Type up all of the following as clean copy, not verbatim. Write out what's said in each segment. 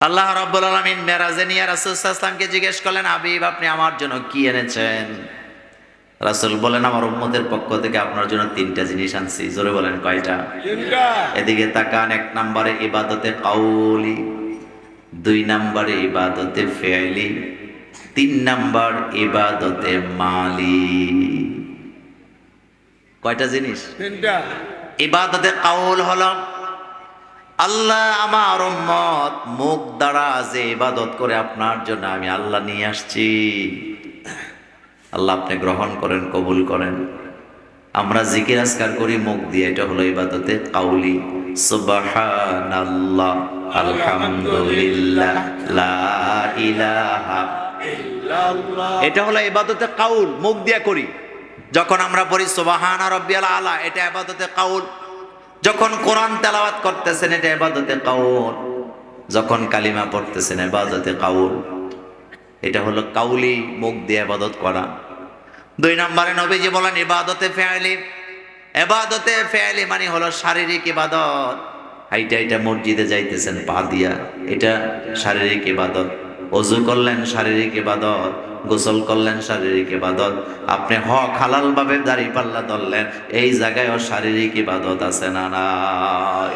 আল্লাহ রাব্বুল আলামিন মেরাজে নিয়ে রাসূল সাল্লাল্লাহু আলাইহি ওয়াসাল্লামকে জিজ্ঞেস করলেন, হাবিব আপনি আমার জন্য কি এনেছেন? রাসূল বলেন, আমার উম্মতের পক্ষ থেকে আপনার জন্য তিনটা জিনিস আনছি। জোরে বলেন, কয়টা? তিনটা। এদিকে তাকান। এক নম্বরে ইবাদতে কাউলি, দুই নম্বরে ইবাদতে ফি'লি, তিন নম্বর ইবাদতে মালি। কয়টা জিনিস? তিনটা। ইবাদতে কাউল হলো আল্লাহ আমার উম্মত মুখ দ্বারা যে ইবাদত করে আপনার জন্য আমি আল্লাহ নিয়ে আসছি, আল্লাহ আপনি গ্রহণ করেন, কবুল করেন। আমরা জিকির আজকার করি মুখ দিয়ে, এটা হলো ইবাদতে কাউলি। সুবহানাল্লাহ, আলহামদুলিল্লাহ, লা ইলাহা ইল্লাল্লাহ, এটা হলো ইবাদতে কাউল, মুখ দিয়ে করি। যখন আমরা পড়ি সুবহানা রাব্বিয়াল আলা, এটা ইবাদতে কাউল। যখন কোরআন তেলাওয়াত করতেছেন, এটা ইবাদতে কাউল। যখন কালিমা পড়তেছেন, ইবাদতে কাউল। এটা হলো কাউলি, মুখ দিয়ে ইবাদত করা। দুই নম্বরে নবীজি বলেন ইবাদতে ফি'লি। ইবাদতে ফি'লি মানে হলো শারীরিক ইবাদত। হাইটা মসজিদে যাইতেছেন পা দিয়া, এটা শারীরিক ইবাদত। ওযু করলেন শারীরিক ইবাদত, গোসল করলেন শারীরিক ইবাদত, আপনি হক হালাল ভাবে দাড়ি পাল্লা ধরলেন, এই জায়গায়ও শারীরিক ইবাদত আছে না নাই?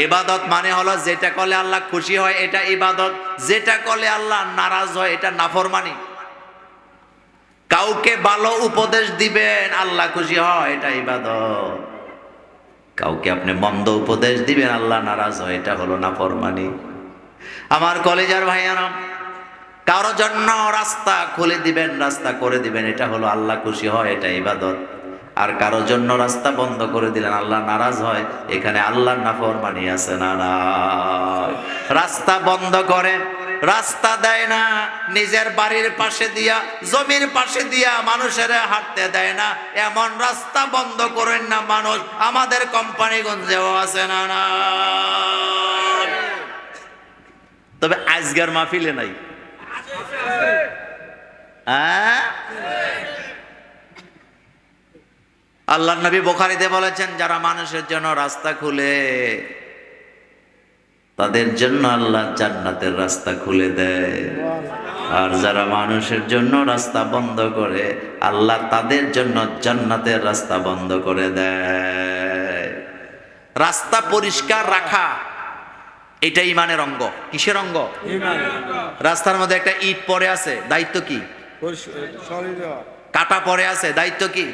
ইবাদত মানে হলো যেটা করলে আল্লাহ খুশি হয় এটা ইবাদত, যেটা করলে আল্লাহ নারাজ হয় এটা নাফরমানি। কাউকে ভালো উপদেশ দিবেন, আল্লাহ খুশি হয়, এটা ইবাদত। কাউকে আপনি মন্দ উপদেশ দিবেন, আল্লাহ নারাজ হয়, এটা হলো নাফরমানি। আমার কলেজার ভাইয়ারা, কারোর জন্য রাস্তা খুলে দিবেন, রাস্তা করে দিবেন, এটা হলো আল্লাহ খুশি হয়, এটা ইবাদত। আর কারোর জন্য রাস্তা বন্ধ করে দিলেন, আল্লাহ নারাজ হয়, এখানে আল্লাহর নাফরমানি আছে না নাই? রাস্তা বন্ধ করে, রাস্তা দেয় না, নিজের বাড়ির পাশে দিয়া, জমির পাশে দিয়া মানুষের হাঁটতে দেয় না, এমন রাস্তা বন্ধ করেন না মানুষ আমাদের কোম্পানিগঞ্জেও আছে না না? তবে আজকের মাহফিলে নাই। আল্লাহ নবী বুখারীতে বলেছেন, যারা মানুষের জন্য রাস্তা খুলে তাদের জন্য আল্লাহ জান্নাতের রাস্তা খুলে দেয়, আর যারা মানুষের জন্য রাস্তা বন্ধ করে আল্লাহ তাদের জন্য জান্নাতের রাস্তা বন্ধ করে দেয়। রাস্তা পরিষ্কার রাখা এটা ইমানের অঙ্গ। কিসের অঙ্গ? রাস্তার মধ্যে একটা ইট পড়ে আছে, দায়িত্ব কি? কাটা পড়ে আছে, দায়িত্ব কি?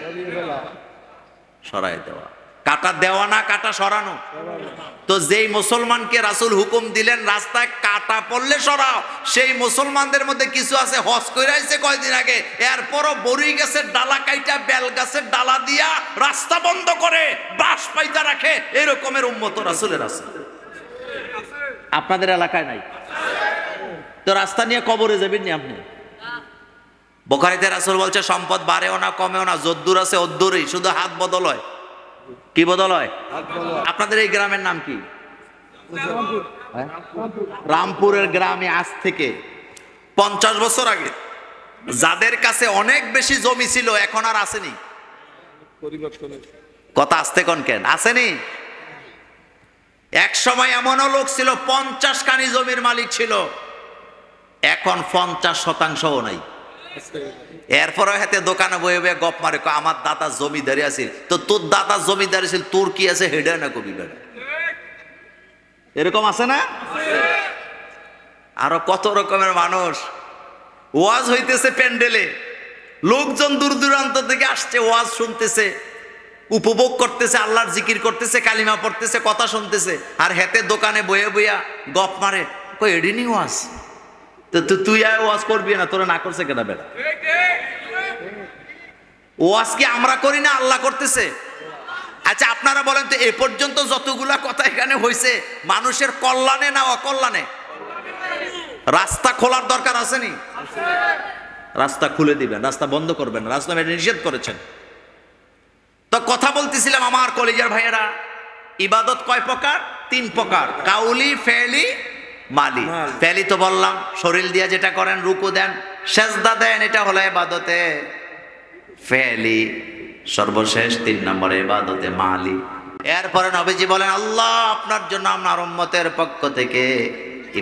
সরাই দেওয়া। কাটা দেওয়া না, কাটা সরানো। তো যেই মুসলমানকে রাসূল হুকুম দিলেন রাস্তায় কাটা পড়লে সরাও, সেই মুসলমানদের মধ্যে কিছু আছে হজ কইরা আইছে কয়দিন আগে, এরপরও বড়ই গাছের ডালা কাইটা বেল গাছের ডালা দিয়া রাস্তা বন্ধ করে বাঁশ পাইতা রাখে। এরকমের উম্মত রাসূলের আছে। আপনাদের এলাকায় নাই? তো রাস্তা নিয়ে কবরে যাবেন নি আপনি? বুখারীতে রাসূল বলছে, সম্পদ বাড়েও না কমেও না, যদ্দূর আছে অদ্দূরই, শুধু হাত বদল হয়। কি বদল হয়? আপনাদের এই গ্রামের নাম কি? রামপুরের গ্রামে আজ থেকে 50 বছর আগে যাদের কাছে অনেক বেশি জমি ছিল এখন আর আসেনি। কথা আসতে কোন কেন আসেনি? এক সময় এমনও লোক ছিল 50 কানি জমির মালিক ছিল, এখন 50% নাই। এরপরে হাতে দোকানে বয়ে বয়ে গপ মারে, আমার দাদা জমিদারি আছিল। তো তোর দাদা জমিদারি ছিল, তোর কি আছে হেডে না কবি বেড়া? এরকম আছে না? আরো কত রকমের মানুষ। ওয়াজ হইতেছে প্যান্ডেলে, লোকজন দূর দূরান্ত থেকে আসছে, ওয়াজ শুনতেছে, উপভোগ করতেছে, আল্লাহর জিকির করতেছে, কালিমা পড়তেছে, কথা শুনতেছে, আর হেতে দোকানে বয়ে বইয়া গপ মারে, কই এডিনি ওয়াজ? তো তুই আর ওয়াজ করবি না, তোরা না করছে কেনা বেটা? ওয়াজ কি আমরা করি না, আল্লাহ করতেছে? আচ্ছা আপনারা বলেন তো, এ পর্যন্ত যতগুলা কথা এখানে হয়েছে মানুষের কল্যাণে না অকল্যাণে? রাস্তা খোলার দরকার আসেনি? রাস্তা খুলে দিবেন, রাস্তা বন্ধ করবেন না, রাস্তা নিষেধ করেছেন। তো কথা বলতেছিলাম আমার কলেজের ভাইয়েরা, ইবাদত কয় প্রকার? 3 প্রকার, কাউলি, ফেলি, মালি। ফেলি তো বললাম, শরীর দিয়ে যেটা করেন, রুকু দেন, সেজদা দেন, এটা হলো ইবাদতে ফেলি। সর্বশেষ 3 নম্বরে ইবাদতে মালি। এরপরে নবীজি বলেন, আল্লাহ আপনার জন্য আমার উম্মতের পক্ষ থেকে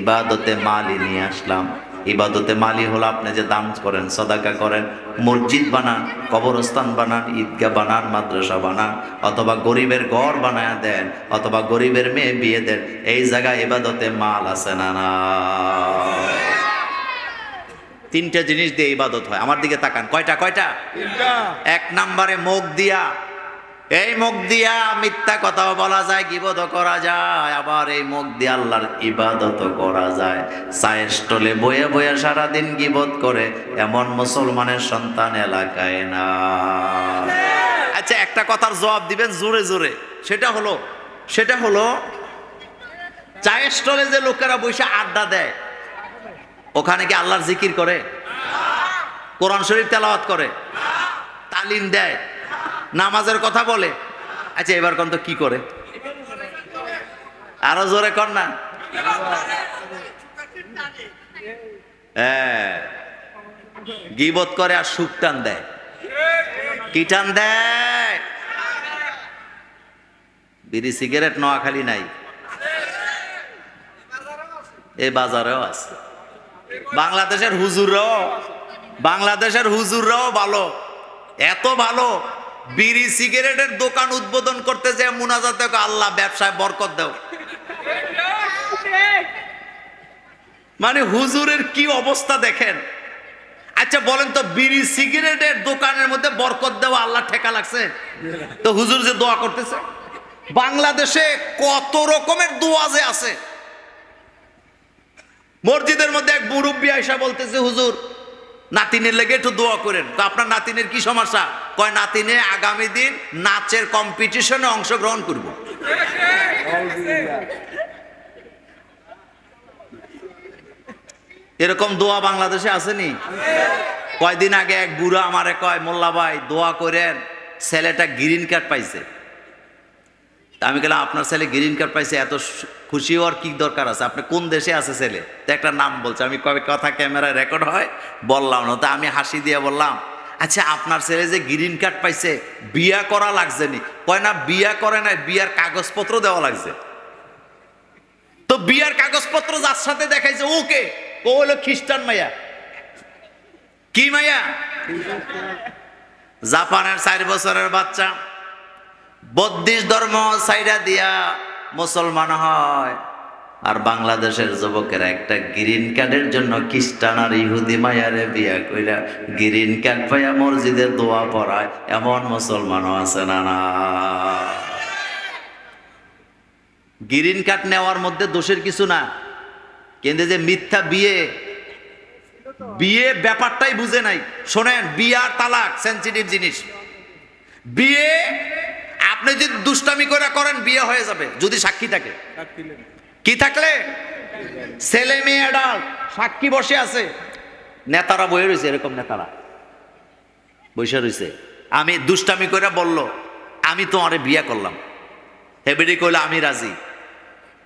ইবাদতে মালি নিয়ে আসলাম। ইবাদতে মালি হলো আপনি যে দান করেন, সাদাকা করেন, মসজিদ বানান, কবরস্থান বানান, ঈদগাহ বানান, মাদ্রাসা বানান, অথবা গরিবের ঘর বানায় দেন, অথবা গরিবের মেয়ে বিয়ে দেন, এই জায়গায় ইবাদতে মাল আছে না না? তিনটা জিনিস দিয়ে ইবাদত হয়। আমার দিকে তাকান, কয়টা কয়টা? এক নম্বরে মুখ দিয়া। এই মুখ দিয়া মিথ্যা কথাও বলা যায়, গীবতও করা যায়, আবার এই মুখ দিয়ে আল্লাহর ইবাদতও করা যায়। চায়ের স্টলে বয়ে বয়ে সারাদিন গীবত করে এমন মুসলমানের সন্তান এলাকায় না। আচ্ছা, একটা কথার জবাব দিবেন জোরে জোরে। সেটা হলো চায়ের স্টলে যে লোকেরা বসে আড্ডা দেয়, ওখানে কি আল্লাহর জিকির করে? কোরআন শরীফ তেলাওয়াত করে? তালিম দেয়? নামাজের কথা বলে? আচ্ছা, এবার কোন তো কি করে? আরো জোরে কর না। গীবত করে আর সুখ টান দেয়। কি টান দেয়? বিড়ি সিগারেট নোয়াখালী নাই, এই বাজারেও আছে। বাংলাদেশের হুজুররাও ভালো, এত ভালো, বিড়ি সিগারেটের দোকান উদ্বোধন করতে যে মুনাজাত, আল্লাহ ব্যবসায় বরকত দাও। মানে হুজুরের কি অবস্থা দেখেন। আচ্ছা বলেন তো, বিড়ি সিগারেটের দোকানের মধ্যে বরকত দেওয়া আল্লাহ ঠেকা লাগছে? তো হুজুর যে দোয়া করতেছে, বাংলাদেশে কত রকমের দোয়া যে আছে। মসজিদের মধ্যে এক মুরব্বী আয়েশা বলতেছে, হুজুর নাতিনের লেগে একটু দোয়া করেন। তো আপনার নাতিনের কি সমস্যা? কয় নাতিনে আগামী দিন নাচের কম্পিটিশনে অংশগ্রহণ করব। এরকম দোয়া বাংলাদেশে আসেনি? কয়দিন আগে এক বুড়া আমারে কয়, মোল্লা ভাই দোয়া করেন, ছেলেটা গ্রিন কার্ড পাইছে। আমি বললাম, আপনার ছেলে গ্রিন কার্ড পাইছে, এত খুশি হওয়ার কি দরকার আছে? আপনি কোন দেশে আছে ছেলে? তো একটা নাম বলছে, আমি কবে কথা ক্যামেরায় রেকর্ড হয় বললাম না। তো আমি হাসি দিয়ে বললাম, আচ্ছা আপনার ছেলে যে গ্রিন কার্ড পাইছে, বিয়া করা লাগছে নি? কয় না, বিয়া করে নাই, বিয়ার কাগজপত্র দেওয়া লাগছে। তো বিয়ার কাগজপত্র যার সাথে দেখাইছে ওকে, ও হলো খ্রিস্টান মাইয়া। কি মাইয়া? জাপানের 4 বছরের বাচ্চা 32 ধর্ম সাইডা দিয়া মুসলমান হয়, আর বাংলাদেশের যুবকেরা একটা গ্রিন কার্ডের জন্য খ্রিস্টান আর ইহুদি মায়ারে বিয়া কইরা গ্রিন কার্ড পাইয়া মসজিদের দোয়া পড়ায়, এমন মুসলমানও আছে না না? গ্রিন কার্ড নেওয়ার মধ্যে দোষের কিছু না, কিন্তু যে মিথ্যা বিয়ে ব্যাপারটাই বুঝে নাই। শোনেন, বিয়ে আর তালাক সেনসিটিভ জিনিস। বিয়ে আপনি যদি দুষ্টামি করে করেন, বিয়ে হয়ে যাবে যদি সাক্ষী থাকে। কি থাকলে? ছেলে মেয়ে অ্যাডাল্ট, সাক্ষী বসে আছে, নেতারা বসে রয়েছে, এরকম নেতারা বসে রয়েছে। আমি দুষ্টামি করে বলল, আমি তোমারে বিয়ে করলাম, হেবেডি কইলে আমি রাজি,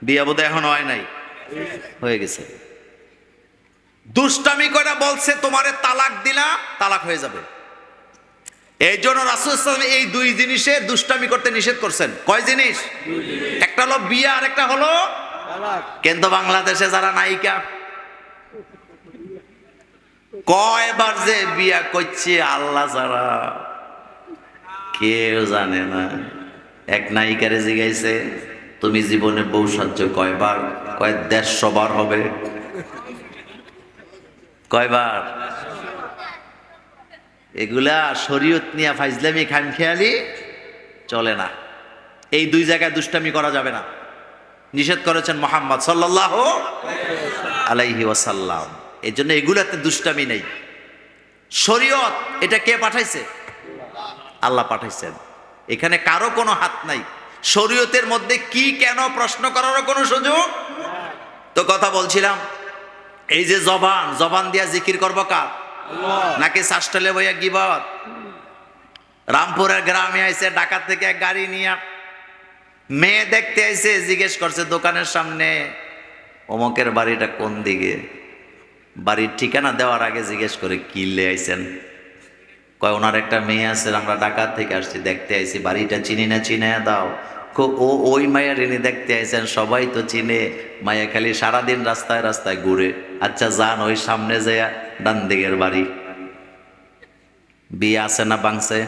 বিয়ে বোধ এখন হয় নাই, হয়ে গেছে। দুষ্টামি করে বলছে তোমারে তালাক দিলাম, তালাক হয়ে যাবে। এই জন্য রাসূল সাল্লাল্লাহু আলাইহি ওয়াসাল্লাম এই 2 জিনিসে দুষ্টামি করতে নিষেধ করছেন। কয় জিনিস? একটা হলো বিয়ে, আর একটা হলো তালাক। কিন্তু বাংলাদেশে যারা নায়িকা, কয়বার যে বিয়া করছে আল্লাহ ছাড়া কেউ জানে না। এক নায়িকারে জিজ্ঞাসে, তুমি জীবনে বউ সাজ্য কয়বার? কয় 150 বার হবে। কয়বার? এগুলা শরীয়ত নিয়ে ফাইজলামি খামখেয়ালি চলে না। এই 2 জায়গায় দুষ্টামি করা যাবে না, নিষেধ করেছেন মুহাম্মদ সাল্লাল্লাহু আলাইহি ওয়াসাল্লাম। এই জন্য এগুলাতে দুষ্টামি নেই। শরীয়ত এটা কে পাঠাইছে? আল্লাহ পাঠাইছেন। এখানে কারো কোনো হাত নাই। শরীয়তের মধ্যে কি কেন প্রশ্ন করারও কোনো সুযোগ। তো কথা বলছিলাম, এই যে জবান দিয়া জিকির করবো কার? নাকি শাস্টলে বইয়া গিবত? রামপুরের গ্রামে আইছে ঢাকা থেকে এক গাড়ি নিয়ে, মেয়ে দেখতে আইছে, জিজ্ঞেস করছে দোকানের সামনে, অমকের বাড়িটা কোন দিকে? বাড়ির ঠিকানা দেওয়ার আগে জিজ্ঞেস করে, কি লে আইছেন? কয় ওনার একটা মেয়ে আছে, আমরা ঢাকা থেকে আসছি, দেখতে আইছি, বাড়িটা চিনি না, চিনে দাও। ওই মায়া ঋণী দেখতে আইছেন, সবাই তো চিনে। মায়া খালি সারাদিন রাস্তায় রাস্তায় ঘুরে। আচ্ছা যান, ওই সামনে যায় ডান দিকের বাড়ি, বিয়ে আছে না বাংছে?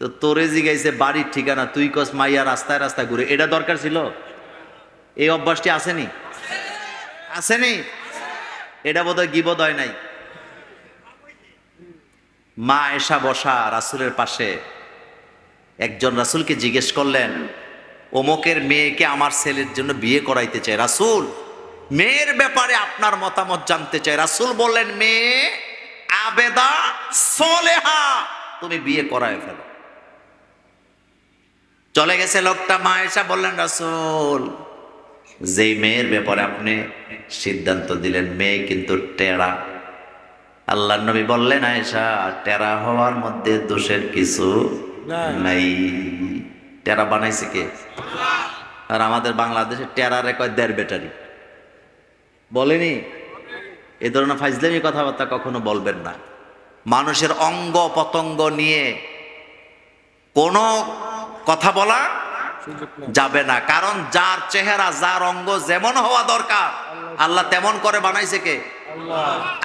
তো তোরে জিগাইছে বাড়ির ঠিকানা, তুই কস মাইয়া রাস্তায় রাস্তায় ঘুরে। এটা দরকার ছিল? এই অভ্যাসটি আসেনি? আসেনি? এটা বোধহয় গীবত হয় নাই। মা এসা বসা রাসূলের পাশে, একজন রাসূলকে জিজ্ঞেস করলেন, অমুকের মেয়েকে আমার ছেলের জন্য বিয়ে করাইতে চাই রাসূল, মেয়ের ব্যাপারে আপনার মতামত জানতে চাই। রাসূল বললেন, মেয়ে আবেদা সলেহা, তুমি বিয়ে করায় ফেলো। চলে গেছে লোকটা। মা এসা বললেন, রাসূল, যেই মেয়ের ব্যাপারে আপনি সিদ্ধান্ত দিলেন, মেয়ে কিন্তু টেরা। আল্লাহর নবী বললেন, আয়েশা, টেরা হওয়ার মধ্যে দোষের কিছু নাই। টেরা বানাইছে কে? আর আমাদের বাংলাদেশে টেরারে কয় দেড় ব্যাটারি। বলেনি? এ ধরনের ফাইজলামি কথাবার্তা কখনো বলবেন না। মানুষের অঙ্গ পতঙ্গ নিয়ে কোনো কথা বলা যাবে না, কারণ যার চেহারা যার অঙ্গ যেমন হওয়া দরকার আল্লাহ তেমন করে বানাইছে কে?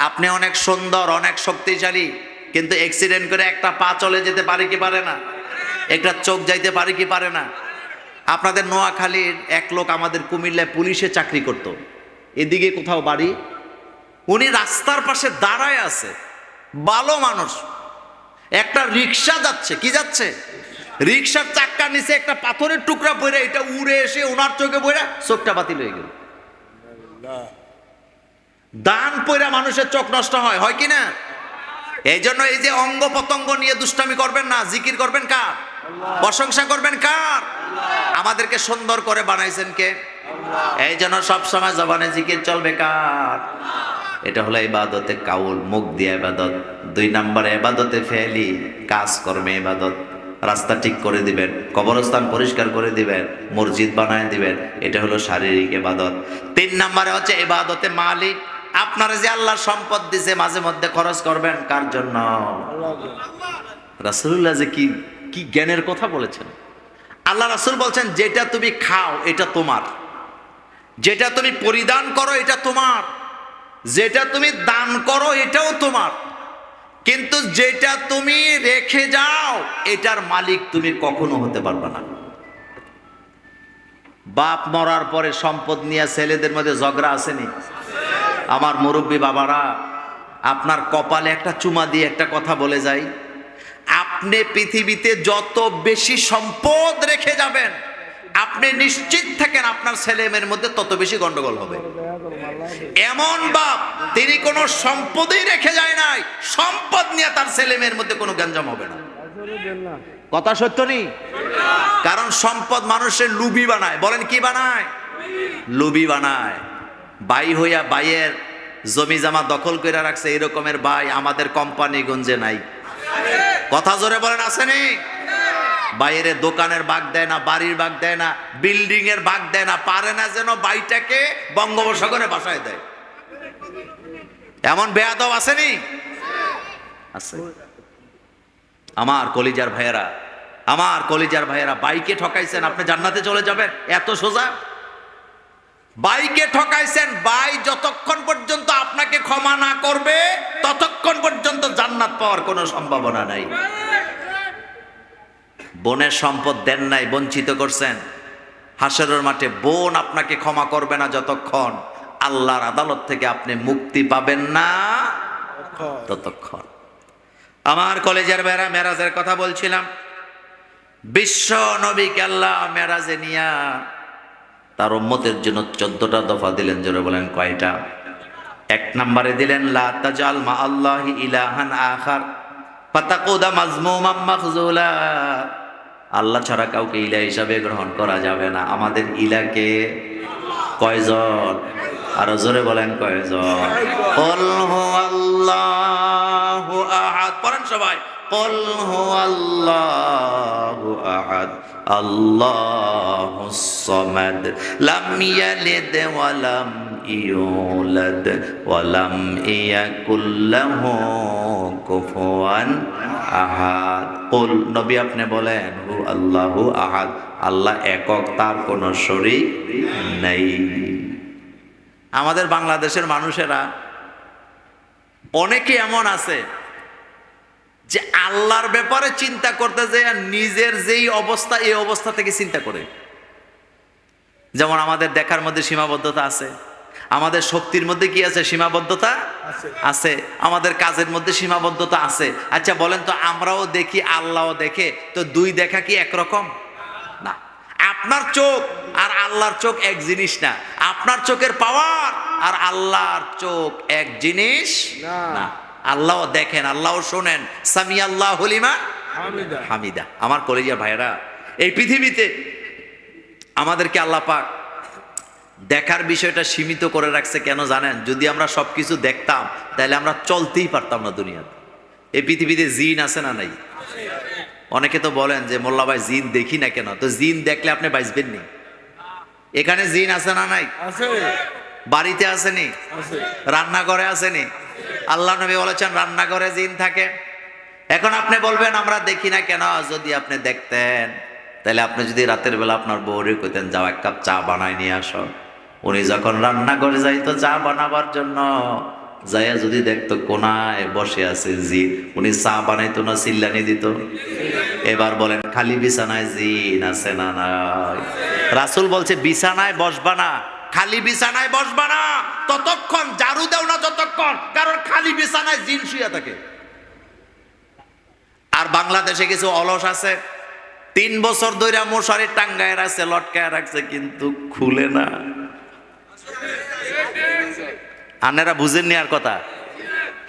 আপনি অনেক সুন্দর, অনেক শক্তিশালী, কিন্তু অ্যাক্সিডেন্ট করে একটা পা চলে যেতে পারে কি পারে না? একটা চোখ যাইতে পারে কি পারে না? আপনাদের নোয়াখালীর এক লোক আমাদের কুমিল্লায় পুলিশে চাকরি করত, এদিকে কোথাও বাড়ি, উনি রাস্তার পাশে দাঁড়ায় আছে, ভালো মানুষ। একটা রিক্সা যাচ্ছে, কি যাচ্ছে, রিক্সার চাক্কার নিচে একটা পাথরের টুকরা পড়ে, এটা উড়ে এসে ওনার চোখে পড়ে চোখটা বাতিল হয়ে গেল। দান পয়রা মানুষের চোখ নষ্ট হয়, হয় কি না? এই জন্য এই যে অঙ্গ পতঙ্গ নিয়ে দুষ্টামি করবেন না, জিকির করবেন কার? প্রশংসা করবেন কার? আমাদেরকে সুন্দর করে বানাইছেন কে? এই জন্য সবসময় জবানে জিকির চলবে কার? এটা হলো ইবাদতে কাউল, মুখ দিয়ে ইবাদত। 2 নম্বরে ইবাদতে ফেলি, কাজ কর্মে ইবাদত। রাস্তা ঠিক করে দিবেন, কবরস্থান পরিষ্কার করে দিবেন, মসজিদ বানায় দিবেন, এটা হলো শারীরিক ইবাদত। 3 নম্বরে হচ্ছে ইবাদতে মালি, আপনারা যে আল্লাহ সম্পদ দিছে মাঝে মধ্যে খরচ করবেন কার জন্য? রাসূলুল্লাহ যে কি কি জ্ঞানের কথা বলেছেন। আল্লাহ রাসূল বলছেন, যেটা তুমি খাও এটা তোমার, যেটা তুমি পরিধান করো এটা তোমার, যেটা তুমি দান করো এটাও তোমার, কিন্তু যেটা তুমি রেখে যাও এটার মালিক তুমি কখনো হতে পারবে না। বাপ মরার পরে সম্পদ নিয়ে ছেলেদের মধ্যে ঝগড়া আসেনি? আমার মুরব্বী বাবারা, আপনার কপালে একটা চুমা দিয়ে একটা কথা বলে যাই, আপনি পৃথিবীতে যত বেশি সম্পদ রেখে যাবেন, আপনি নিশ্চিত থাকেন আপনার ছেলে মেয়ের মধ্যে তত বেশি গন্ডগোল হবে। এমন বাপ, তিনি কোনো সম্পদই রেখে যায় নাই, সম্পদ নিয়ে তার ছেলে মেয়ের মধ্যে কোনো গ্যাঞ্জাম হবে না। কথা সত্য নেই? কারণ সম্পদ মানুষের লুবি বানায়। বলেন কি বানায়? লুবি বানায়। বাই হইয়া বাইয়ের জমি জামা দখল করে রাখছে, এরকমের ভাই আমাদের কোম্পানিগঞ্জে নাই। কথা জোরে বলেন, আসেনি? বাইরে দোকানের ভাগ দেয় না, বাড়ির ভাগ দেয় না, বিল্ডিং এর ভাগ দেয় না, পারে না যেন বাইটাকে বঙ্গোপসাগরে বাসায় দেয়। এমন বেয়াদব আসেনি? আছে। আমার কলিজার ভাইয়েরা, আমার কলিজার ভাইয়েরা, বাইকে ঠকাইছেন, আপনি জান্নাতে চলে যাবেন এত সোজা? বাইকে ঠকাইছেন, বাই যতক্ষণ পর্যন্ত আপনাকে ক্ষমা না করবে ততক্ষণ পর্যন্ত জান্নাত পাওয়ার কোনো সম্ভাবনা নাই। বোনের সম্পদ দেন নাই, বঞ্চিত করছেন, হাসরের মাঠে বোন আপনাকে ক্ষমা করবে না যতক্ষণ আল্লাহর আদালত থেকে আপনি মুক্তি পাবেন না ততক্ষণ। আমার কলেজের বেড়া মেরাজের কথা বলছিলাম। বিশ্ব নবীকে আল্লাহ মেরাজে নিয়া তার উম্মতের জন্য 14টা দফা দিলেন। জোরে বলেন কয়টা? 1 নম্বরে দিলেন, লা তাজাল মা আল্লাহি ইলাহান আখার ফাতাকুদা মাজমুমাম মাখজুলা। আল্লাহ ছাড়া কাউকে ইলা হিসাবে গ্রহণ করা যাবে না। আমাদের ইলাকে কয়জন? আরো জোরে বলেন কয়জন? কুল হুয়াল্লাহু আহাদ। পড়েন সবাই, কুল হুয়াল্লাহু আহাদ আল্লাহুস সামাদ লাম ইয়ালিদ ওয়া লাম ইউলাদ ওয়া লাম ইয়াকুল লাহু কুফুয়ান আহাদ। কুল, নবী আপনি বলেন, হু আল্লাহু আহাদ, আল্লাহ একক, তার কোনো শরীক নেই। আমাদের বাংলাদেশের মানুষেরা অনেকে এমন আছে যে আল্লাহর ব্যাপারে চিন্তা করতে যে নিজের যেই অবস্থা, এই অবস্থা থেকে চিন্তা করে। যেমন আমাদের দেখার মধ্যে সীমাবদ্ধতা আছে, আমাদের শক্তির মধ্যে কি আছে? সীমাবদ্ধতা আছে, আমাদের কাজের মধ্যে সীমাবদ্ধতা আছে। আচ্ছা বলেন তো, আমরাও দেখি, আল্লাহও দেখে, তো দুই দেখা কি একরকম? না। আপনার চোখ আর আল্লাহর চোখ এক জিনিস না। আপনার চোখের পাওয়ার আর আল্লাহর চোখ এক জিনিস না। আল্লাহও দেখেন, আল্লাহও শোনেন। সামি আল্লাহু লিমান হামিদা। আমার কলেজিয়া ভাইরা, এই পৃথিবীতে আমাদেরকে আল্লাহ পাক দেখার বিষয়টা সীমিত করে রাখছে কেন জানেন? যদি আমরা সবকিছু দেখতাম তাহলে আমরা চলতেই পারতাম না দুনিয়াতে। এই পৃথিবীতে জিন আছে না নাই? অনেকে তো বলেন যে মোল্লা ভাই জিন দেখি না কেন? তো জিন দেখলে আপনি বাঁচবেন নি। এখানে জিন আছে না নাই? বাড়িতে আসেনি, রান্নাঘরে আসেনি। আল্লাহ নবী বলেছেন রান্নাঘরে জিন থাকে। এখন আপনি বলবেন আমরা দেখি না কেন? যদি আপনি দেখতেন তাহলে আপনি যদি রাতের বেলা আপনার বউরে কইতেন যাও এক কাপ চা বানাই নিয়ে আসো, উনি যখন রান্নাঘরে যাইতো চা বানাবার জন্য, যাইয়া যদি দেখতো কোনায় বসে আছে জিন, উনি চা বানাইতো না চিল্লানি দিত? এবার বলেন খালি বিছানায় জিন আছে না নাই? রাসূল বলছে বিছানায় বসবা না, খালি বিছানায় বসবা না ততক্ষণ, ঝাড়ু দাও না যতক্ষণ, কারণ খালি বিছানায় জিন শুয়ে থাকে। আর বাংলাদেশে কিছু অলস আছে, 3 বছর ধরে মশারি টাঙ্গায় রাখছে, লটকায় রাখছে, কিন্তু খুলে না। আনেরা বুঝেননি আর কথা?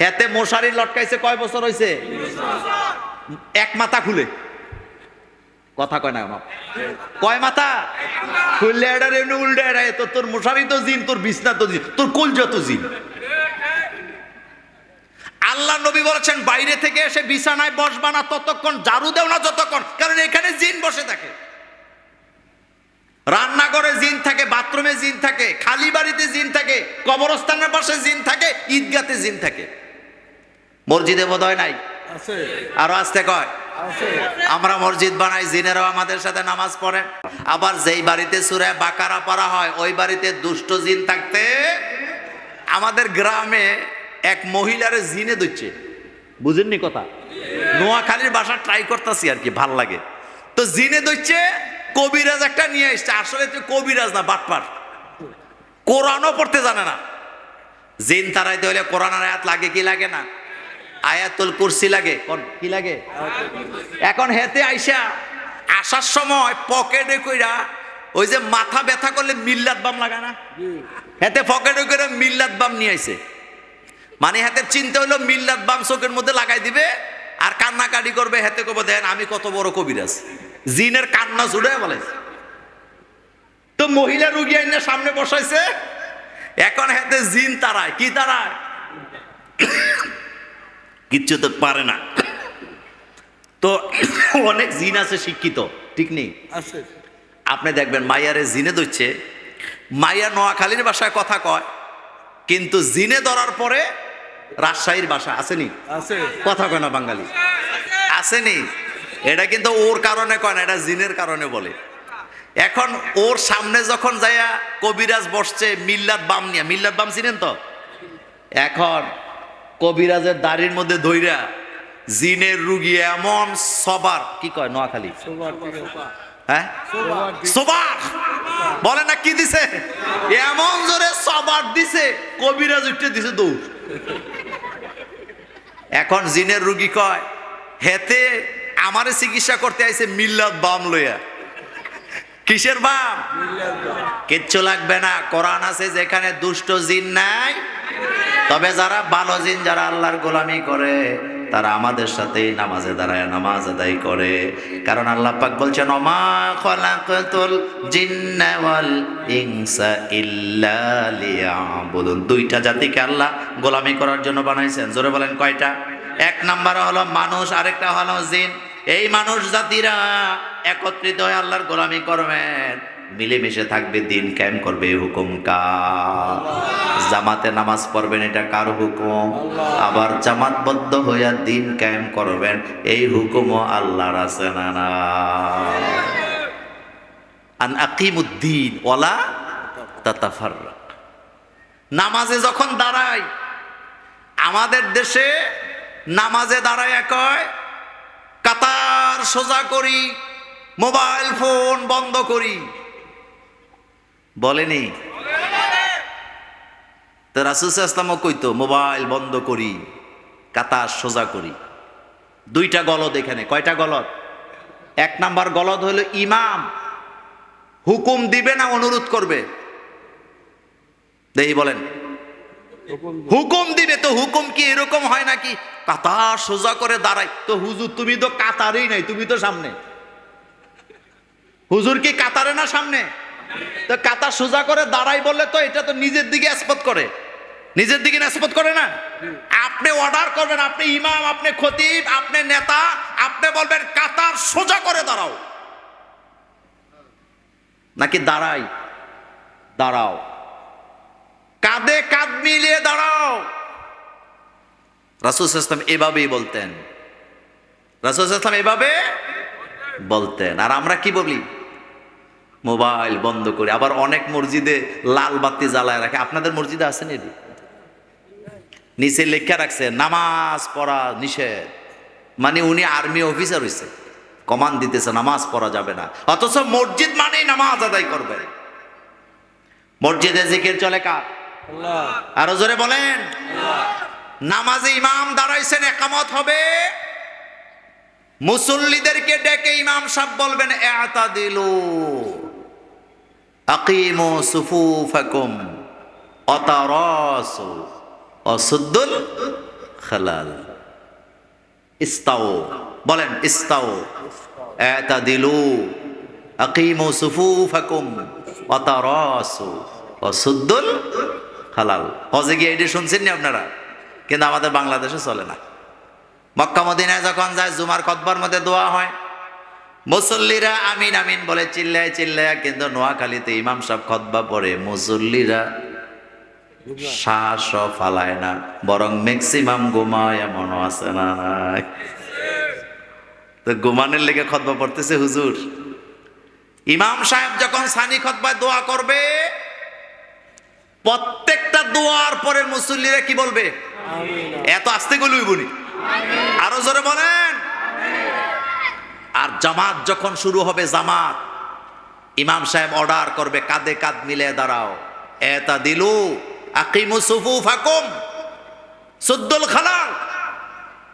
হেতে মশারি লটকাইছে কয় বছর হয়েছে? এক মাথা খুলে, কথা কয় না কয় মাথা খুললে এটার এমনি উল্টে এড়ায়। তো তোর মশারি তো জিন, তোর বিছনা তো জিন, তোর কলজা তো জিন। আল্লাহ নবী বলেছেন বাইরে থেকে এসে বিছানায় বসবা না ততক্ষণ, ঝাড়ু দেও না যতক্ষণ, কারণ এখানে জিন বসে থাকে। রান্নাঘরে জিন থাকে, বাথরুমে জিন থাকে, খালি বাড়িতে জিন থাকে, কবরস্থানের পাশে জিন থাকে, ঈদগাতে জিন থাকে। মসজিদে বোধহয় নাই? আরো আসতে কয়। আমরা মসজিদ বানাই, জিনেরাও আমাদের সাথে নামাজ পড়ে। আবার যেই বাড়িতে সূরা বাকারা পড়া হয় ওই বাড়িতে দুষ্ট জিন থাকতে, আমাদের গ্রামে এক মহিলারে জিনে ধরছে। বুঝেননি কথা? নোয়াখালীর ভাষা ট্রাই করতেছি আর কি, ভাল লাগে তো। জিনে ধরছে, কবিরাজ একটা নিয়ে এসছে। আসলে তুই কবিরাজ না, বাটপার, কোরআনও পড়তে জানে না। জিন তারাইতে হলে কোরআনের আয়াত লাগে কি লাগে না? আয়াতুল কুরসি লাগে। কি লাগে? এখন হেতে আইসা আসার সময় পকেটে কইরা ওই যে মাথা ব্যথা করলে মিল্লাত বাম লাগা না, হেতে পকেটে করে মিল্লাত বাম নিয়ে আইছে। মানে হাতের চিন্তা হলো মিল্লাত বাম চোখের মধ্যে লাগাই দিবে আর কান্নাকাটি করবে। হেতে কব দেন আমি কত বড় কবিরাজ। জিনের কান্না ছুড়ে বলে। তো মহিলা রুগী আইনে সামনে বসাইছে, এখন হেতে জিন তারায়। কি তারায়? কিচ্ছু তো পারে না। তো অনেক জিন আছে শিক্ষিত, ঠিক নেই? আপনি দেখবেন মাইয়ারে জিনে ধরছে, মাইয়া নোয়াখালীর ভাষায় কথা কয়, কিন্তু জিনে ধরার পরে রাজশাহীর ভাষা আসেনি, কথা কয় না বাঙালি, আসেনি। এটা কিন্তু ওর কারণে কয় না, এটা জিনের কারণে বলে। এখন ওর সামনে যখন যাইয়া কবিরাজ বসছে মিল্লাত বাম নিয়া, মিল্লাত বাম চিনেন তো? এখন কবিরাজের দাড়ির মধ্যে ধইরা জিনের রুগী এমন সবার, কি কয় নোয়াখালী? হ্যাঁ, সবার বলে না, কি দিছে? এমন জোরে সবার দিছে, কবিরাজ উঠে দিছে দৌড়। এখন জিনের রুগী কয় হেতে আমারে চিকিৎসা করতে আইছে মিল্লাত বাম লইয়া। কিসের বাম? কিচ্ছু লাগবে না, কোরআন আছে যেখানে দুষ্ট জিন নাই। তবে যারা ভালো জিন, যারা আল্লাহর গোলামি করে, তারা আমাদের সাথেই নামাজে দাঁড়ায় নামাজ আদায় করে। কারণ আল্লাহ পাক বলছেন ওমা খালাকাতুল জিন্না ওয়াল ইনসা ইল্লা লিয়াবুদুন। দুইটা জাতিকে আল্লাহ গোলামি করার জন্য বানাইছেন। জোরে বলেন কয়টা? এক নাম্বার হলো মানুষ, আরেকটা হলো জিন। এই মানুষ জাতিরা একত্রিত হয়ে আল্লাহর গোলামি করবেন, মিলেমিশে থাকবে, দিন কায়েম করবে। হুকুম কার? জামাতে নামাজ পড়বেন, এটা কার হুকুম? আবার জামাতবদ্ধ হইয়া দিন কায়েম করবেন, এই হুকুমও আল্লাহর আছে না না? আন আকিমুদ্দিন ওয়ালা তাতাফাররাক। নামাজে যখন দাঁড়াই, আমাদের দেশে নামাজে দাঁড়ায় কয় কাতার সোজা করি, মোবাইল ফোন বন্ধ করি, বলেনি? তো রাসূল সাল্লাল্লাহু আলাইহি ওয়াসাল্লামও কইতো মোবাইল বন্ধ করি, কাতার সোজা করি। দুইটা গলদ এখানে। কয়টা গলদ? এক নাম্বার গলদ হলো ইমাম হুকুম দিবে না অনুরোধ করবে? দেখি বলেন। হুকুম দিবে। তো হুকুম কি এরকম হয় নাকি কাতার সোজা করে দাঁড়াই? তো হুজুর তুমি তো কাতারেই নাই, তুমি তো সামনে। হুজুর কি কাতারে না সামনে? তো কাতার সোজা করে দাঁড়াই বললে তো এটা তো নিজের দিকে নিসবত করে, নিজের দিকে নিসবত করে না? আপনি অর্ডার করবেন, আপনি ইমাম, আপনি খতিব, আপনি নেতা, আপনি বলবেন কাতার সোজা করে দাঁড়াও, নাকি দাঁড়াই? দাঁড়াও, কাঁধে কাঁধ মিলিয়ে দাঁড়াও। রাসূল সাল্লাল্লাহু আলাইহি ওয়াসাল্লাম এভাবেই বলতেন। রাসূল সাল্লাল্লাহু আলাইহি ওয়াসাল্লাম এভাবে বলতেন। আর আমরা কি বলি? মোবাইল বন্ধ করে। আবার অনেক মসজিদে লাল বাতি জ্বালায় রাখে। আপনাদের মসজিদে আছেন? এটি নিচে লেখা রাখছে নামাজ পড়া নিষেধ। মানে উনি আর্মি অফিসার হইছে, কমান্ড দিতেছে নামাজ পড়া যাবে না, অথচ মসজিদ মানেই নামাজ আদায় করবে। মসজিদে জিকির চলে কার? আল্লাহ। আরো জোরে বলেন। নামাজে ইমাম দাঁড়াইছেন, একামত হবে, মুসল্লিদেরকে ডেকে ইমাম সাহেব বলবেন ইআতাদিলু আকিমু সুফুফাকুম ওয়াতারাসু ওয়াসুদ্দুল খালাল। ইস্তাউ, বলেন ইস্তাউ, ইআতাদিলু আকিমু সুফুফাকুম ওয়াতারাসু ওয়াসুদ্দুল খালাল। হজে গিয়ে এটি শুনছেন নি আপনারা? কিন্তু আমাদের বাংলাদেশে চলে না। মক্কা মদিনায় যখন যায় জুমার খুতবার মধ্যে দোয়া হয়, মুসল্লিরা আমিন আমিন বলে চিল্লায় চিল্লায়, কিন্তু নোয়াখালীতে ইমাম সাহেব খুতবা পড়ে মুসল্লিরা শ্বাসও ফালায় না, বরং ম্যাক্সিমাম ঘুমায়, এমনও আছে না? তো ঘুমানোর লেগে খুতবা পড়তেছে হুজুর। ইমাম সাহেব যখন সানি খুতবায় দোয়া করবে, প্রত্যেকটা দোয়ার পরে মুসল্লিরা কি বলবে? এত আস্তে গলুই বলি, আরো জোরে বলেন। আর জামাত যখন শুরু হবে, জামাত ইমাম সাহেব অর্ডার করবে কাঁধে কাঁধ মিলে দাঁড়াও, ইআতাদিলু আকিমু সুফুফাকুম সুদ্দুল খালাল,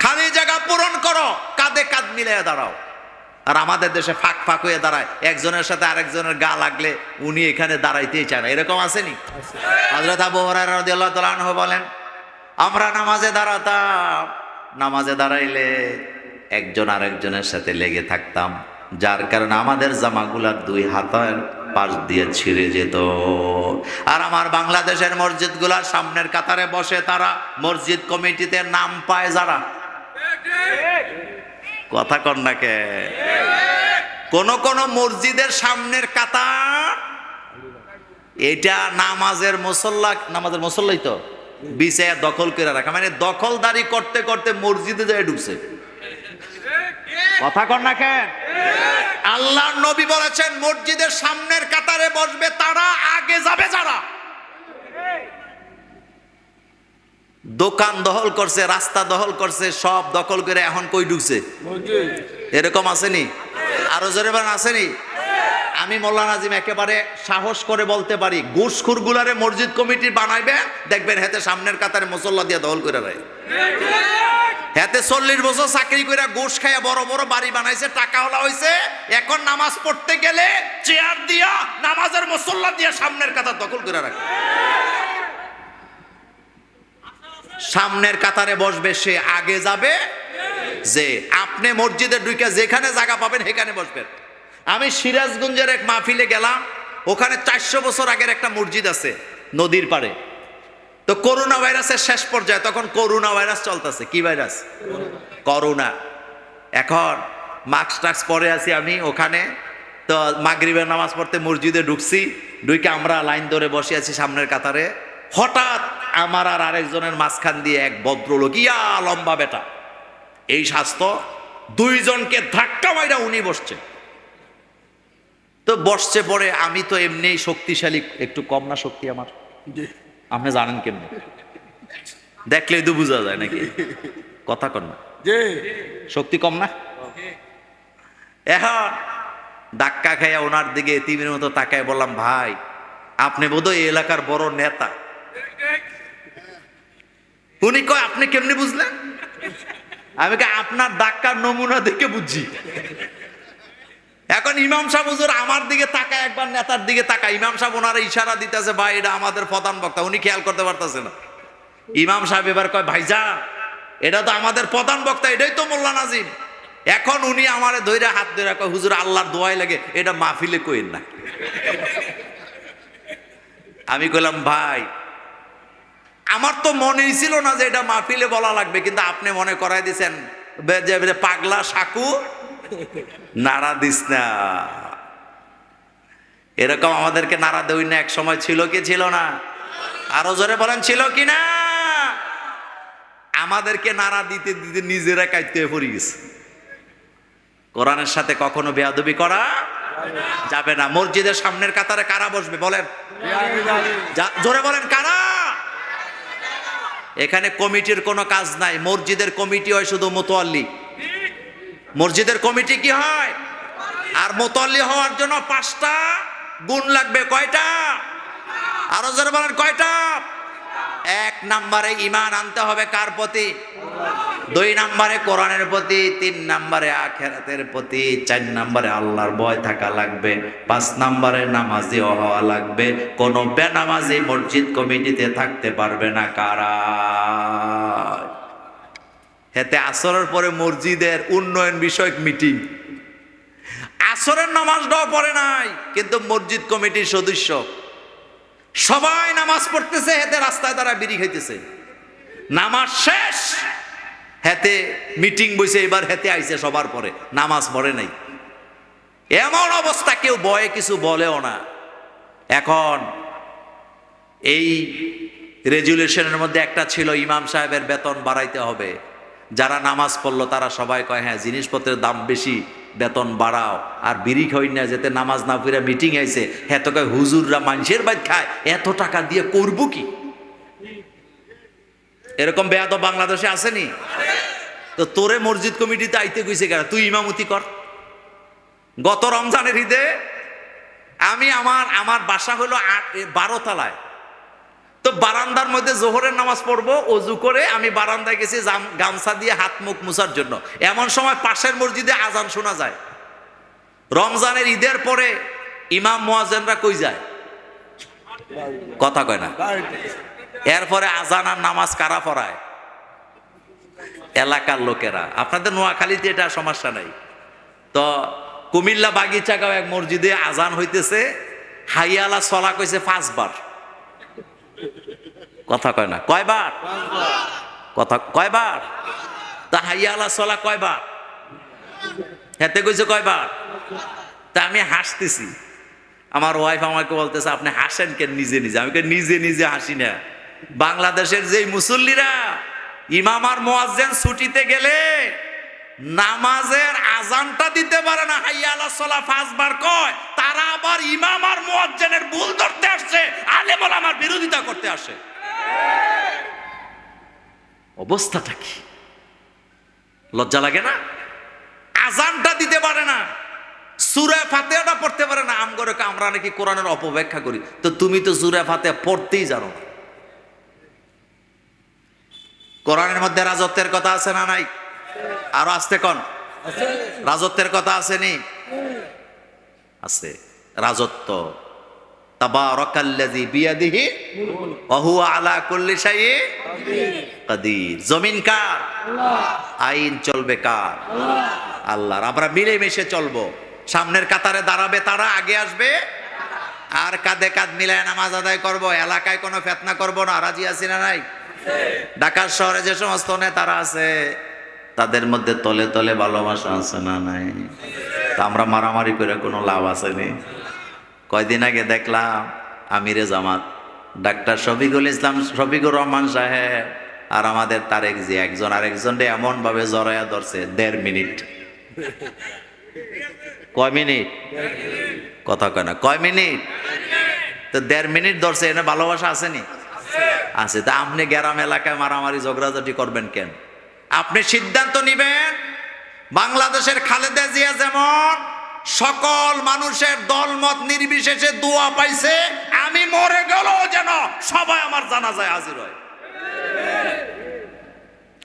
খালি জায়গা পূরণ করো, কাঁধে কাঁধ মিলে দাঁড়াও। আর আমাদের দেশে ফাঁক ফাঁক হয়ে দাঁড়ায়, একজনের সাথে আরেকজনের গা লাগলে উনি এখানে দাঁড়াইতেই চায় না। এরকম আসেনি? হযরত আবু হুরায়রা রাদিয়াল্লাহু তাআলা আনহু বলেন, আমরা নামাজে দাঁড়াতাম, নামাজে দাঁড়াইলে একজন আরেকজনের সাথে লেগে থাকতাম, যার কারণে আমাদের জামাগুলার দুই হাতের পাশ দিয়ে ছিঁড়ে যেত। আর আমার বাংলাদেশের মসজিদগুলার সামনের কাতারে বসে তারা, মসজিদ কমিটিতে নাম পায় যারা, কথা কন না কে? কোন কোন মসজিদের সামনের কাতার এটা নামাজের মুসল্লাই তো বিছায়া দখল করে রাখা, মানে দখলদারি করতে করতে মসজিদে যায় ঢুকছে। কথা কন না কেন? আল্লাহর নবী বলেছেন মসজিদের সামনের কাতারে বসবে তারা, আগে যাবে যারা। দোকান দখল করছে, রাস্তা দখল করছে, সব দখল করে এখন কই ঢুকছে? এরকম আসেনি? আরো জোরে বলেন আসেনি? আমি মোল্লা নাজিম একেবারে সাহস করে বলতে পারি, ঘুষখোর গুলারে মসজিদ কমিটি বানাইবে, দেখবেন হেতে সামনের কাতারে মুসল্লা দিয়ে দখল করে রাখে। হেতে 40 বছর চাকরি করে ঘুষ খাইয়া বড় বড় বাড়ি বানাইছে, টাকা হলা হইছে, এখন নামাজ পড়তে গেলে চেয়ার দিয়া নামাজের মুসল্লা দিয়ে সামনের কাতার দখল করে রাখে। সামনের কাতারে বসবে সে, আগে যাবে যে। আপনি মসজিদে ঢুকে যেখানে জায়গা পাবেন সেখানে বসবেন। আমি সিরাজগঞ্জের এক মাহফিলে গেলাম, ওখানে 400 বছর আগের একটা মসজিদ আছে নদীর পাড়ে। তো করোনা ভাইরাসের শেষ পর্যায়ে, তখন করোনা ভাইরাস চলতেছে। কি ভাইরাস? করোনা। এখন মাস্ক টাস্ক পরে আছি আমি ওখানে। তো মাগরিবের নামাজ পড়তে মসজিদে ঢুকছি, ঢুকে আমরা লাইন ধরে বসে আছি সামনের কাতারে। হঠাৎ আমার আর আরেকজনের মাঝখান দিয়ে এক ভদ্রলোক, ইয়া লম্বা বেটা, এই স্বাস্থ্য, দুইজনকে ধাক্কা মাইরা উনি বসছে। তো বসছে পরে, আমি তো এমনি শক্তিশালী, একটু কম না শক্তি আমার, আপনি জানেন কেমনি, দেখলেই তো বোঝা যায় নাকি, কথা কন না, শক্তি কম না। এখন ধাক্কা খাইয়া ওনার দিকে তিমির মতো তাকায় বললাম, ভাই আপনি বোধহয় এই এলাকার বড় নেতা। উনি কয়, আপনি কেমনি বুঝলেন? আমি কই, আপনার ধাক্কার নমুনা দেখে বুঝছি। এখন ইমাম সাহেব হুজুর আমার দিকে তাকায়, একবার নেতার দিকে তাকায়, ইমাম সাহেব ওনারা ইশারা দিতেছে, ভাই এটা আমাদের প্রধান বক্তা, উনি খেয়াল করতে পারতেছে না। ইমাম সাহেব এবার কয়, ভাইজান এটা তো আমাদের প্রধান বক্তা, এটাই তো মোল্লা নাজিম। এখন উনি আমারে ধইরা হাত ধইরা কয়, হুজুর আল্লাহর দোয়াই লাগে, এটা মাহফিলে কইেন না। আমি কইলাম, ভাই আমার তো মনেই ছিল না যে এটা মাহফিলে বলা লাগবে, কিন্তু আপনি মনে করাই দিছেন, পাগলা সাকু নাড়া দিস না। এরকম আমাদেরকে নাড়া দেই না এক সময়, ছিল কি ছিল না? আরো জোরে বলেন, ছিল কি না? আমাদেরকে নাড়া দিতে দিতে নিজেরা কাইতে পড়ে গেছে। কোরআনের সাথে কখনো বেয়াদবি করা যাবে না। মসজিদের সামনের কাতারে কারা বসবে বলেন? জোরে বলেন, কারা? এখানে কমিটির কোনো কাজ নাই, মসজিদের কমিটি হয় শুধু মুতাল্লি। মসজিদের কমিটি কি হয়? আর মুতাল্লি হওয়ার জন্য 5টা গুণ লাগবে। কয়টা? আরো জোরে বলেন, কয়টা? 1 নম্বরে ঈমান আনতে হবে কার প্রতি? 2 নম্বরে কোরআনের প্রতি, 3 নম্বরে আখিরাতের প্রতি, 4 নম্বরে আল্লাহর ভয় থাকা লাগবে, 5 নম্বরে নামাজি হওয়া লাগবে। কোন বেনামাজি মসজিদ কমিটিতে থাকতে পারবে না। কারা? হেতে আসরের পরে মসজিদের উন্নয়ন বিষয়ক মিটিং, আসরের নামাজটাও পড়ে নাই, কিন্তু মসজিদ কমিটির সদস্য সবাই নামাজ পড়তেছে, হেতে রাস্তায় দ্বারা বিড়ি খাইতেছে। নামাজ শেষ, হেতে মিটিং বসে, এবার হেতে আইছে সবার পরে, নামাজ পড়ে নাই। এমন অবস্থা, কেউ ভয়ে কিছু বলেও না। এখন এই রেজুলেশনের মধ্যে একটা ছিল, ইমাম সাহেবের বেতন বাড়াইতে হবে। যারা নামাজ পড়লো তারা সবাই কয়, হ্যাঁ জিনিসপত্রের দাম বেশি, বেতন বাড়াও। আর বিড়ি খাই না, যেতে নামাজ না পড়ে মিটিং আইছে, হ্যাঁ তো কয় হুজুররা মানুষের বাইর খায়, এত টাকা দিয়ে করবো কি? এরকম বেয়াদব বাংলাদেশে আসেনি? তো তোরে মসজিদ কমিটিতে আইতে কইছে কেন? তুই ইমামতি কর। গত রমজানের ঈদে আমি আমার বাসা হলো 12 তলায়, তো বারান্দার মধ্যে জোহরের নামাজ পড়বো, অজু করে আমি বারান্দায় গেছি গামছা দিয়ে হাত মুখ মুছার জন্য। এমন সময় পাশের মসজিদে আজান শোনা যায়। রমজানের ঈদের পরে ইমাম মুয়াজ্জিনরা কই যায়? কথা কয় না। এরপরে আজান আর নামাজ কারা পড়ায়? এলাকার লোকেরা। আপনাদের নোয়াখালীতে এটা সমস্যা নাই। তো কুমিল্লা বাগিচাগাঁও এক মসজিদে আজান হইতেছে, হাইয়া আলা সলা কইছে 5 বার। কথা কয় না। কয়বার? কথা কয়বার? তা হাইয়া আলা সলা কয়বার? হেতে কইছে কয়বার? তা আমি হাসতেছি, আমার ওয়াইফ আমাকে বলতেছে, আপনি হাসেন কেন নিজে নিজে? আমি নিজে নিজে হাসি না। বাংলাদেশের যেই মুসল্লিরা ইমাম আর মুয়াজ্জিন ছুটিতে গেলে নামাজের আজানটা দিতে পারে না, হাইয়া আলা সালাহ 5 বার কয়, তারা আবার ইমাম আর মুয়াজ্জিনের ভুল ধরতে আসছে, আলেম ওলামার বিরোধিতা করতে আসে। অবস্থাটা কি? লজ্জা লাগে না? আজানটা দিতে পারে না, সূরা ফাতিহাটা পড়তে পারে না। আমরা নাকি কোরআনের অপব্যাখ্যা করি, তো তুমি তো সূরা ফাতিহা পড়তেই জানো না। কোরআনের মধ্যে রাজত্বের কথা আছে না নাই? আরো আসতে কোন রাজত্বের কথা আসেনি? আছে রাজত্ব। তাবারাকাল্লাযী বিয়াদিহি ওয়া হুয়া আলা কুল্লি শাইইন কাদির। জমিন কার? আইন চলবে কার? আল্লাহর। আমরা মিলেমিশে চলবো। সামনের কাতারে দাঁড়াবে তারা, আগে আসবে, আর কাঁধে কাঁধ মিলায় নামাজ আদায় করব। এলাকায় কোনো ফিতনা করব না। রাজি আছি না নাই? ঢাকা শহরে যে সমস্ত নেতারা আছে তাদের মধ্যে তলে তলে ভালোবাসা আছে না নাই? তা আমরা মারামারি করে কোনো লাভ আছে নি? কয়দিন আগে দেখলাম আমিরে জামাত ডাক্তার শফিকুল ইসলাম, শফিকুর রহমান সাহেব আর আমাদের তারেক জি, একজন আরেকজনকে এমন ভাবে জড়াইয়া ধরছে 1.5 মিনিট। কয় মিনিট? কথা কয় না, কয় মিনিট? তো 1.5 মিনিট ধরছে, এনে ভালোবাসা আসেনি? আছে। তা আপনি গ্রাম এলাকায় মারামারি ঝগড়াঝাটি করবেন কেন? আপনি সিদ্ধান্ত নিবেন, বাংলাদেশের খালেদা জিয়া যেমন সকল মানুষের দলমত নির্বিশেষে দোয়া পাইছে, আমি মরে গেলেও যেন সবাই আমার জানাজায় হাজির হয়।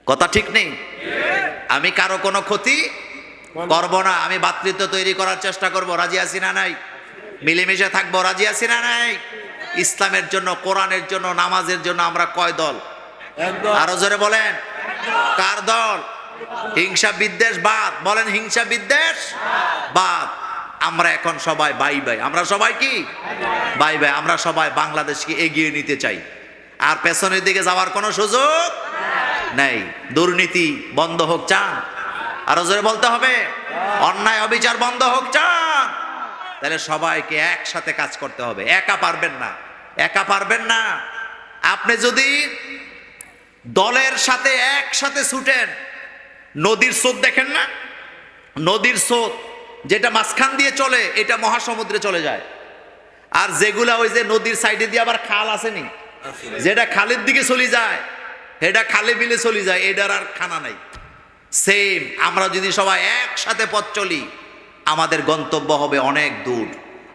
কথা ঠিক নেই? আমি কারো কোনো ক্ষতি করব না, আমি ভ্রাতৃত্ব তৈরি করার চেষ্টা করব। রাজি আছি না নাই? মিলেমিশে থাকবো, রাজি আছি না নাই? ইসলামের জন্য, কোরআনের জন্য, নামাজের জন্য আমরা কয় দল? আরো জোরে বলেন, কার দল? হিংসা বিদ্বেষ বাদ, বলেন হিংসা বিদ্বেষ বাদ। আমরা এখন সবাই ভাই ভাই, আমরা সবাই কি ভাই ভাই? আমরা সবাই বাংলাদেশকে এগিয়ে নিতে চাই, আর পেছনের দিকে যাওয়ার কোনো সুযোগ নেই। দুর্নীতি বন্ধ হোক চান? আরো জোরে বলতে হবে, অন্যায় অবিচার বন্ধ হোক চান? তাহলে সবাইকে একসাথে কাজ করতে হবে। একা পারবেন না, একা পারবেন না। আপনি যদি দলের সাথে একসাথে ছুটেন, নদীর স্রোত দেখেন না? নদীর স্রোত যেটা মাঝখান দিয়ে চলে, এটা মহাসমুদ্রে চলে যায়। আর যেগুলা ওই যে নদীর সাইডে দিয়ে আবার খাল আসেনি, যেটা খালের দিকে চলে যায়, এটা খালে বিলে চলে যায়, এটার আর খানা নাই। সেম, আমরা যদি সবাই একসাথে পথ চলি, আমাদের গন্তব্য হবে অনেক দূর,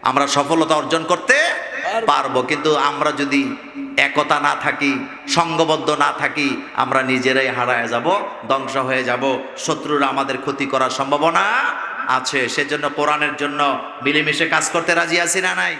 আমরা সফলতা অর্জন করতে পারবো। কিন্তু আমরা যদি একতা না থাকি, সংঘবদ্ধ না থাকি, আমরা নিজেরাই হারায় যাব, ধ্বংস হয়ে যাব, শত্রুরা আমাদের ক্ষতি করার সম্ভাবনা আছে। সেজন্য কোরআনের জন্য মিলেমিশে কাজ করতে রাজি আছি না নাই?